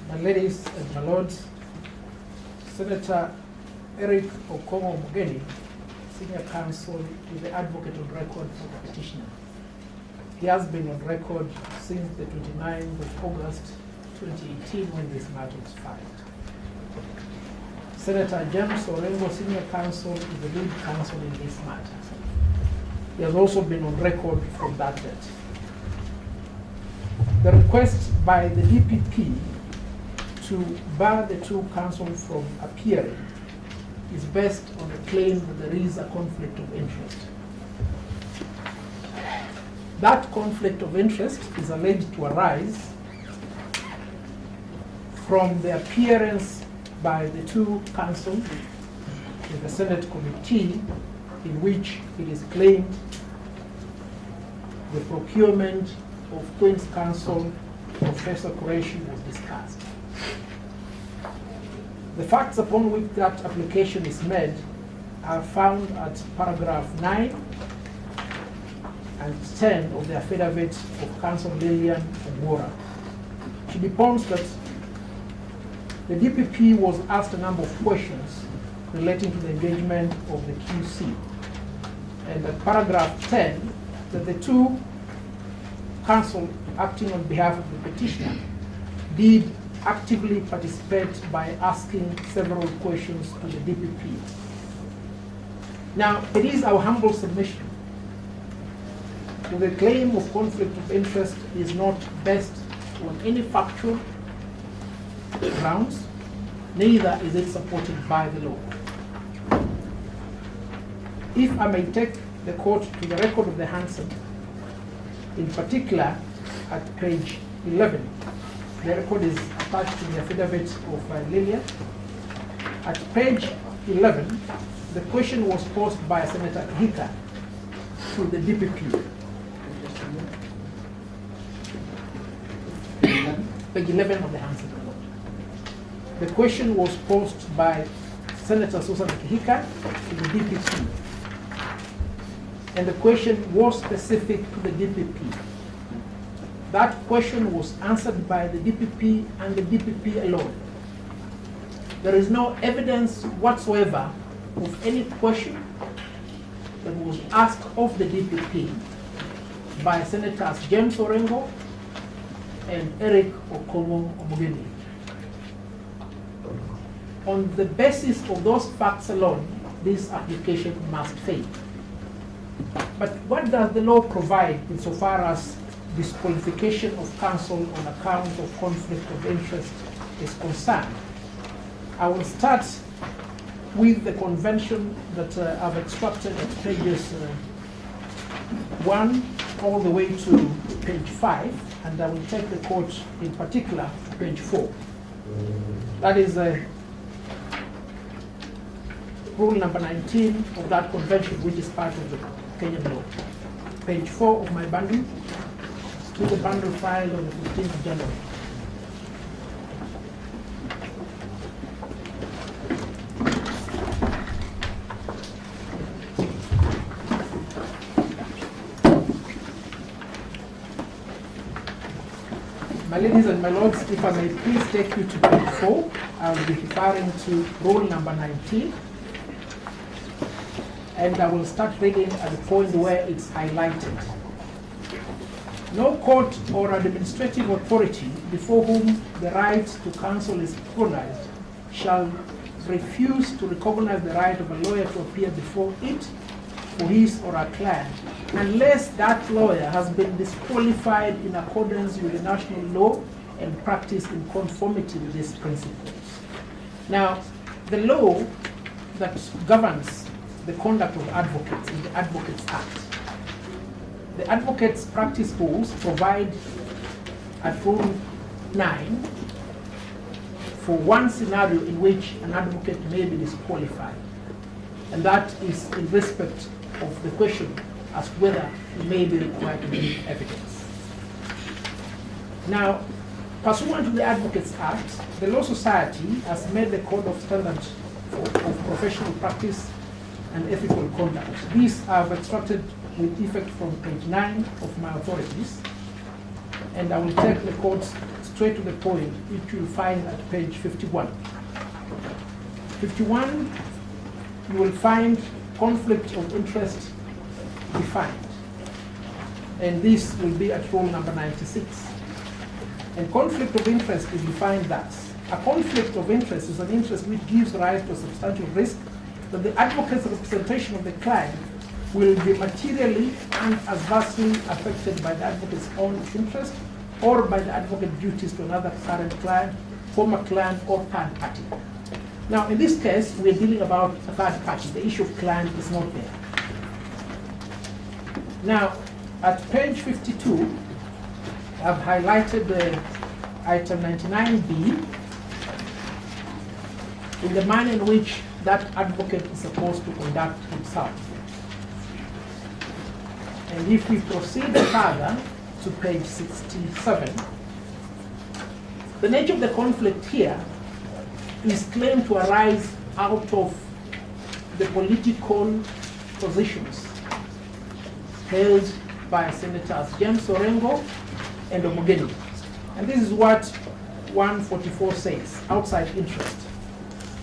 My ladies and my lords, Senator Okong'o Omogeni, Senior Counsel to the Advocate on record for the petitioner. He has been on record since the 29th of August 2018 when this matter was filed. Senator James Orengo, Senior Counsel, is the lead counsel in this matter. He has also been on record from that date. The request by the DPP to bar the two counsels from appearing is based on the claim that there is a conflict of interest. That conflict of interest is alleged to arise from the appearance by the two counsels in the Senate committee in which it is claimed the procurement of Queen's Counsel Professor Qureshi was discussed. The facts upon which that application is made are found at paragraph 9 and 10 of the affidavit of Counsel Lillian Ogwora. She deposed that the DPP was asked a number of questions relating to the engagement of the QC. And at paragraph 10, that the two counsel acting on behalf of the petitioner did actively participate by asking several questions to the DPP. Now, it is our humble submission that the claim of conflict of interest is not based on any factual grounds, neither is it supported by the law. If I may take the court to the record of the Hansen, in particular at page 11, the record is attached to the affidavit of Lillian. At page 11, the question was posed by Senator Hika to the DPP. Page 11 of the Hansen report. The question was posed by Senator Susan Hika to the DPP. And the question was specific to the DPP. That question was answered by the DPP and the DPP alone. There is no evidence whatsoever of any question that was asked of the DPP by Senators James Orengo and Okong'o Omogeni. On the basis of those facts alone, this application must fail. But what does the law provide insofar as disqualification of counsel on account of conflict of interest is concerned? I will start with the convention that I've extracted at pages 1 all the way to page 5, and I will take the court in particular to page 4. That is rule number 19 of that convention, which is part of the Kenyan law. Page 4 of my bundle, to the bundle filed on the 15th of January. My ladies and my lords, if I may please take you to page 4, I will be referring to rule number 19. And I will start reading at the point where it's highlighted. No court or administrative authority before whom the right to counsel is recognized shall refuse to recognize the right of a lawyer to appear before it for his or her client unless that lawyer has been disqualified in accordance with the national law and practiced in conformity with these principles. Now, the law that governs the conduct of advocates in the Advocates Act. The Advocates Practice Rules provide at Rule 9 for one scenario in which an advocate may be disqualified, and that is in respect of the question as whether he may be required to give evidence. Now, pursuant to the Advocates Act, the Law Society has made the Code of Standards of Professional Practice and Ethical Conduct. These I've extracted with effect from page 9 of my authorities, and I will take the court's straight to the point, which you'll find at page 51. 51, you will find conflict of interest defined. And this will be at rule number 96. And conflict of interest is defined thus. A conflict of interest is an interest which gives rise to a substantial risk that the advocate's representation of the client will be materially and adversely affected by the advocate's own interest or by the advocate's duties to another current client, former client, or third party. Now, in this case, we're dealing about a third party. The issue of client is not there. Now, at page 52, I've highlighted the item 99B in the manner in which that advocate is supposed to conduct himself. And if we proceed further to page 67, the nature of the conflict here is claimed to arise out of the political positions held by Senators James Orengo and Omogeni. And this is what 144 says, outside interest.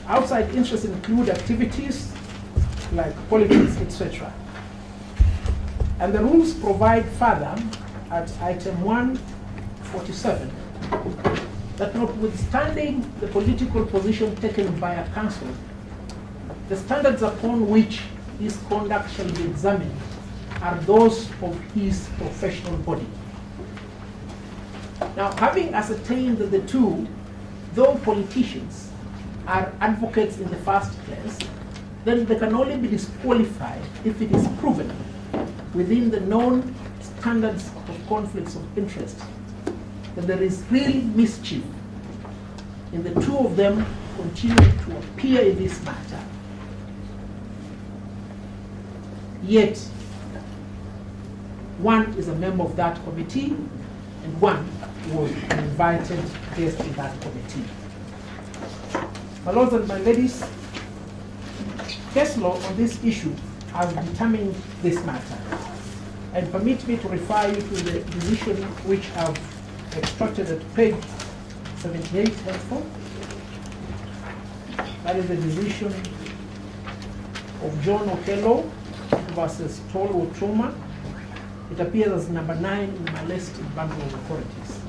Outside interests include activities like politics, etc. And the rules provide further at item 147 that notwithstanding the political position taken by a council, the standards upon which his conduct shall be examined are those of his professional body. Now, having ascertained that the two, though politicians, are advocates in the first place, then they can only be disqualified if it is proven within the known standards of conflicts of interest that there is real mischief in the two of them continuing to appear in this matter, yet one is a member of that committee and one was an invited guest in that committee. My lords and my ladies, case law on this issue has determined this matter. And permit me to refer you to the decision which I've extracted at page 78, henceforth. That is the decision of John Okello versus Tolwo Chuma. It appears as number 9 in my list in bundle of authorities.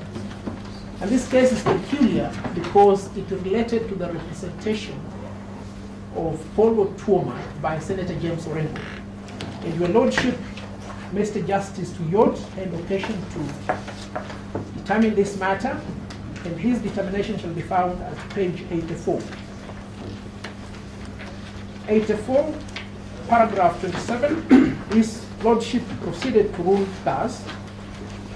And this case is peculiar because it related to the representation of Tolwo Chuma by Senator James Orengo. And your lordship, Mr. Justice Tuyot, had occasion to determine this matter, and his determination shall be found at page 84. 84, paragraph 27, his lordship proceeded to rule thus: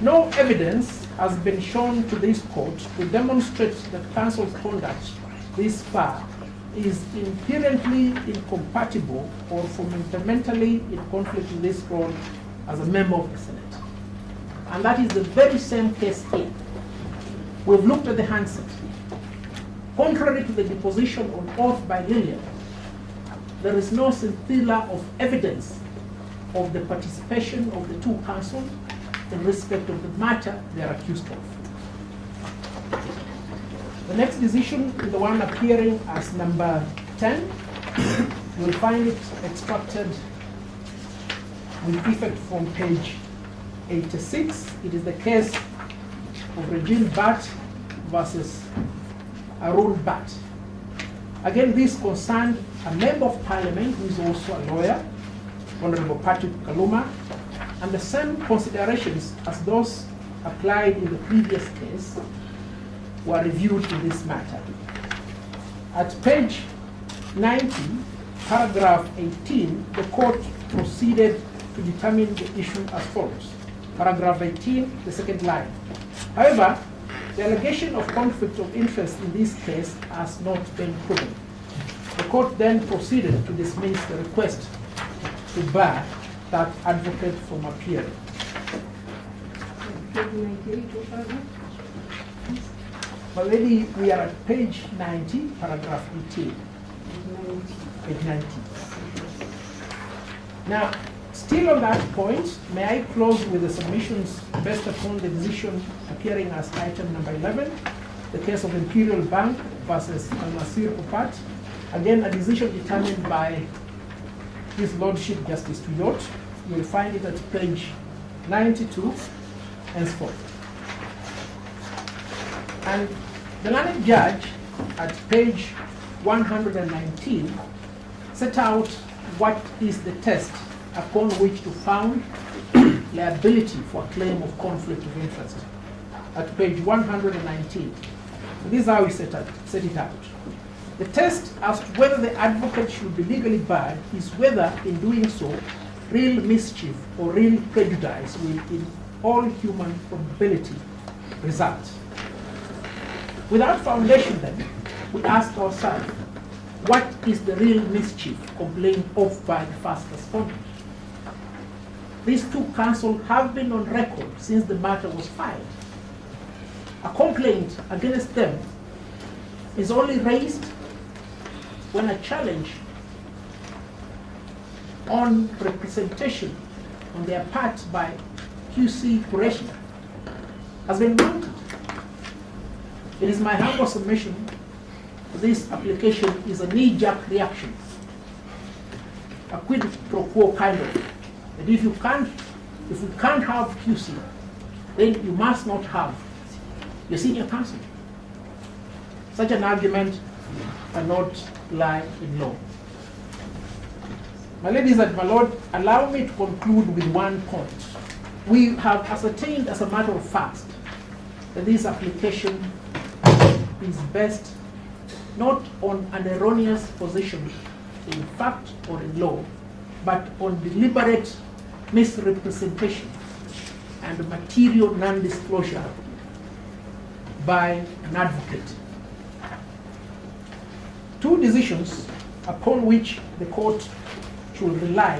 no evidence has been shown to this court to demonstrate that counsel's conduct this far is inherently incompatible or fundamentally in conflict with this role as a member of the Senate. And that is the very same case here. We've looked at the handset. Contrary to the deposition on oath by Lillian, there is no scintilla of evidence of the participation of the two counsels in respect of the matter they are accused of. The next decision is the one appearing as number 10. You will find it extracted with effect from page 86. It is the case of Regine Bat versus Arun Bat. Again, this concerned a member of parliament who is also a lawyer, Honorable Patrick Kaluma, and the same considerations as those applied in the previous case were reviewed in this matter. At page 90, paragraph 18, the court proceeded to determine the issue as follows. Paragraph 18, the second line. However, the allegation of conflict of interest in this case has not been proven. The court then proceeded to dismiss the request to bar that advocate from appearing. Already we are at page 90, paragraph 18. Page 90. Now, Still on that point, may I close with the submissions based upon the decision appearing as item number 11, the case of Imperial Bank versus Al-Nasir Popat. Again, a decision determined by His Lordship Justice Tuyot. You will find it at page 92 henceforth. And the learned judge at page 119 set out what is the test upon which to found liability for a claim of conflict of interest. At page 119, this is how we set it out. The test as to whether the advocate should be legally barred is whether, in doing so, real mischief or real prejudice will, in all human probability, result. Without foundation, then, we ask ourselves, what is the real mischief complained of by the first respondent? These two counsel have been on record since the matter was filed. A complaint against them is only raised when a challenge on representation on their part by QC Qureshi has been mounted. It is my humble submission that this application is a knee-jerk reaction, a quid pro quo kind of. That if you can't have QC, then you must not have your senior counsel. Such an argument cannot lie in law. My ladies and my lord, allow me to conclude with one point. We have ascertained as a matter of fact that this application is based not on an erroneous position in fact or in law, but on deliberate misrepresentation and material non-disclosure by an advocate. Two decisions upon which the court should rely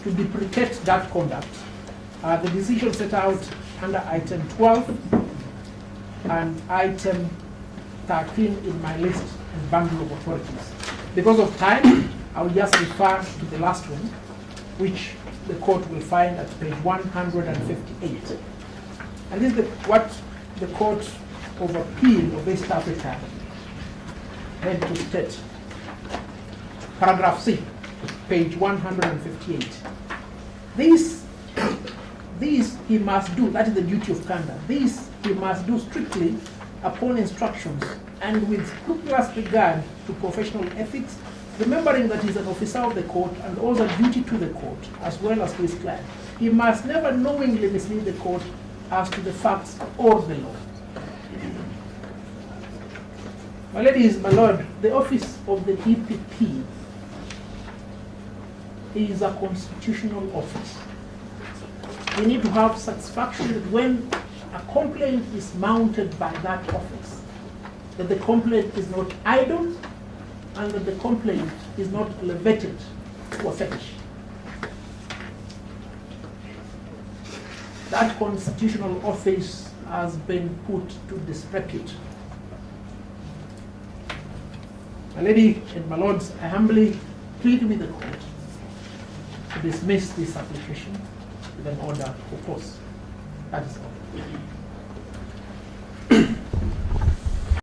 to deprecate that conduct are the decisions set out under item 12 and item 13 in my list and bundle of authorities. Because of time, I will just refer to the last one, which the court will find at page 158. And this is what the Court of Appeal of East Africa had to state. Paragraph C, page 158. This he must do, that is the duty of conduct. This he must do strictly upon instructions and with scrupulous regard to professional ethics, remembering that he is an officer of the court and owes a duty to the court as well as to his client. He must never knowingly mislead the court as to the facts or the law. My ladies, my lord, the office of the DPP is a constitutional office. We need to have satisfaction that when a complaint is mounted by that office, that the complaint is not idle and that the complaint is not elevated to a fetish. That constitutional office has been put to disrepute. My lady and my lords, I humbly plead with the court to dismiss this application with an order of course. That is all.